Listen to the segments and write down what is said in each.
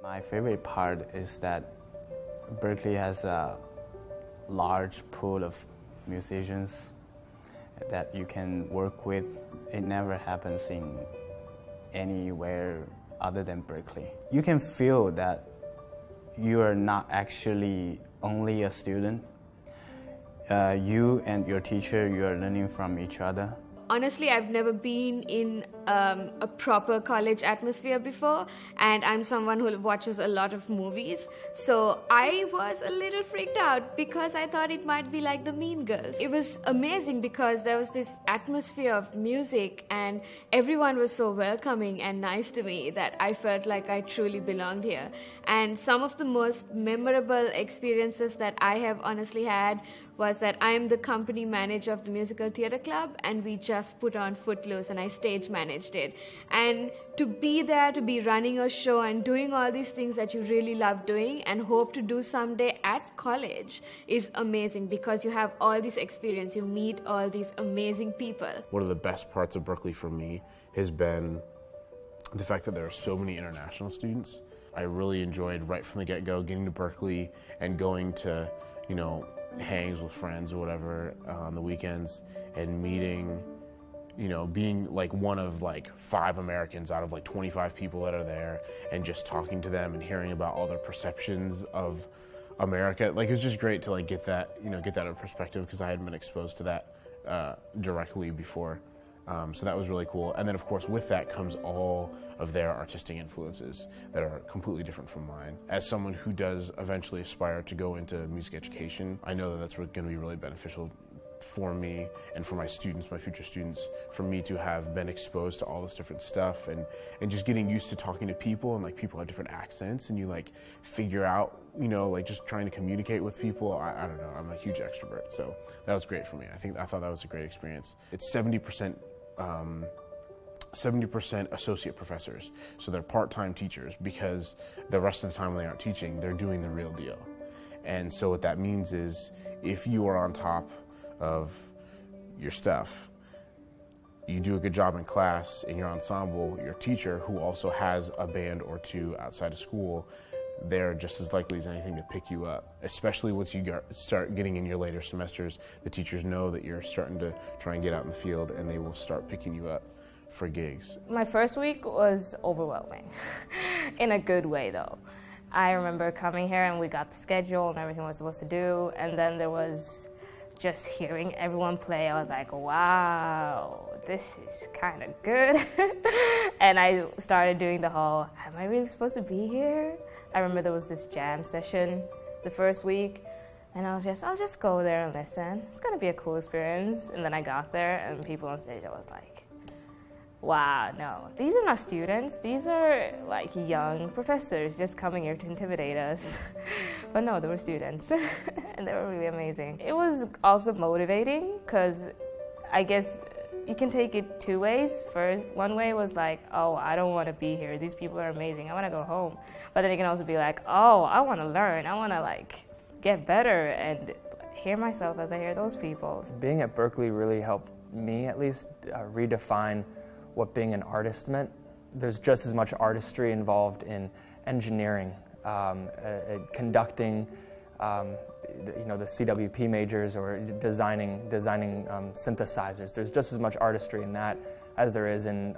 My favorite part is that Berklee has a large pool of musicians that you can work with. It never happens in anywhere other than Berklee. You can feel that you are not actually only a student. You and your teacher, you are learning from each other. Honestly, I've never been in a proper college atmosphere before, and I'm someone who watches a lot of movies. So I was a little freaked out because I thought it might be like the Mean Girls. It was amazing because there was this atmosphere of music and everyone was so welcoming and nice to me that I felt like I truly belonged here. And some of the most memorable experiences that I have honestly had was that I'm the company manager of the musical theater club, and we just put on Footloose and I stage managed it. And to be there, to be running a show and doing all these things that you really love doing and hope to do someday at college is amazing because you have all this experience, you meet all these amazing people. One of the best parts of Berklee for me has been the fact that there are so many international students. I really enjoyed right from the get-go getting to Berklee and going to, hangs with friends or whatever on the weekends and meeting, being like one of like 5 Americans out of like 25 people that are there and just talking to them and hearing about all their perceptions of America. Like, it's just great to like get that, get that in perspective because I hadn't been exposed to that directly before. So that was really cool. And then of course with that comes all of their artistic influences that are completely different from mine. As someone who does eventually aspire to go into music education, I know that that's going to be really beneficial for me and for my students, my future students, for me to have been exposed to all this different stuff and just getting used to talking to people, and like people have different accents and you like figure out, like just trying to communicate with people. I don't know, I'm a huge extrovert, so that was great for me. I thought that was a great experience. It's 70% associate professors, so they're part-time teachers because the rest of the time when they aren't teaching, they're doing the real deal. And so what that means is if you are on top of your stuff, you do a good job in class in your ensemble, your teacher, who also has a band or 2 outside of school, they're just as likely as anything to pick you up, especially once you start getting in your later semesters. The teachers know that you're starting to try and get out in the field, and they will start picking you up for gigs. My first week was overwhelming, in a good way though. I remember coming here and we got the schedule and everything we're supposed to do, and then there was just hearing everyone play. I was like, wow, this is kind of good. And I started doing the whole, am I really supposed to be here? I remember there was this jam session the first week, and I'll just go there and listen. It's gonna be a cool experience. And then I got there, and people on stage, I was like, wow, no, these are not students. These are like young professors just coming here to intimidate us. But no, they were students, and they were really amazing. It was also motivating because I guess you can take it 2 ways. First, one way was like, oh, I don't want to be here. These people are amazing. I want to go home. But then you can also be like, oh, I want to learn. I want to like get better and hear myself as I hear those people. Being at Berklee really helped me, at least, redefine what being an artist meant. There's just as much artistry involved in engineering, conducting, the CWP majors, or designing synthesizers. There's just as much artistry in that as there is in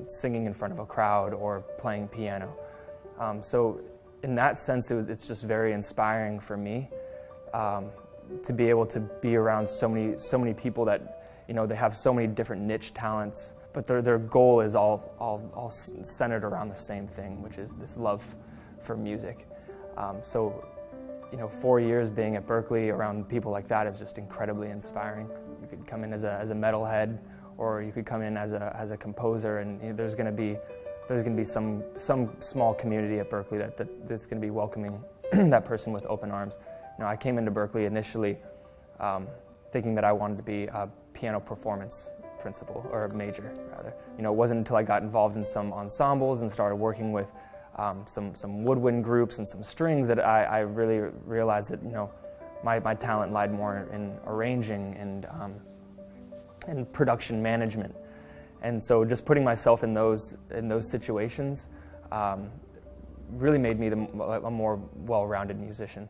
singing in front of a crowd or playing piano. So in that sense, it's just very inspiring for me to be able to be around so many people that they have so many different niche talents, but their goal is all centered around the same thing, which is this love for music. So 4 years being at Berklee around people like that is just incredibly inspiring. You could come in as a metalhead, or you could come in as a composer, and there's going to be some small community at Berklee that's going to be welcoming that person with open arms. I came into Berklee initially thinking that I wanted to be a piano performance principal, or major rather. It wasn't until I got involved in some ensembles and started working with some woodwind groups and some strings that I really realized that my talent lied more in arranging and production management. And so just putting myself in those situations really made me a more well-rounded musician.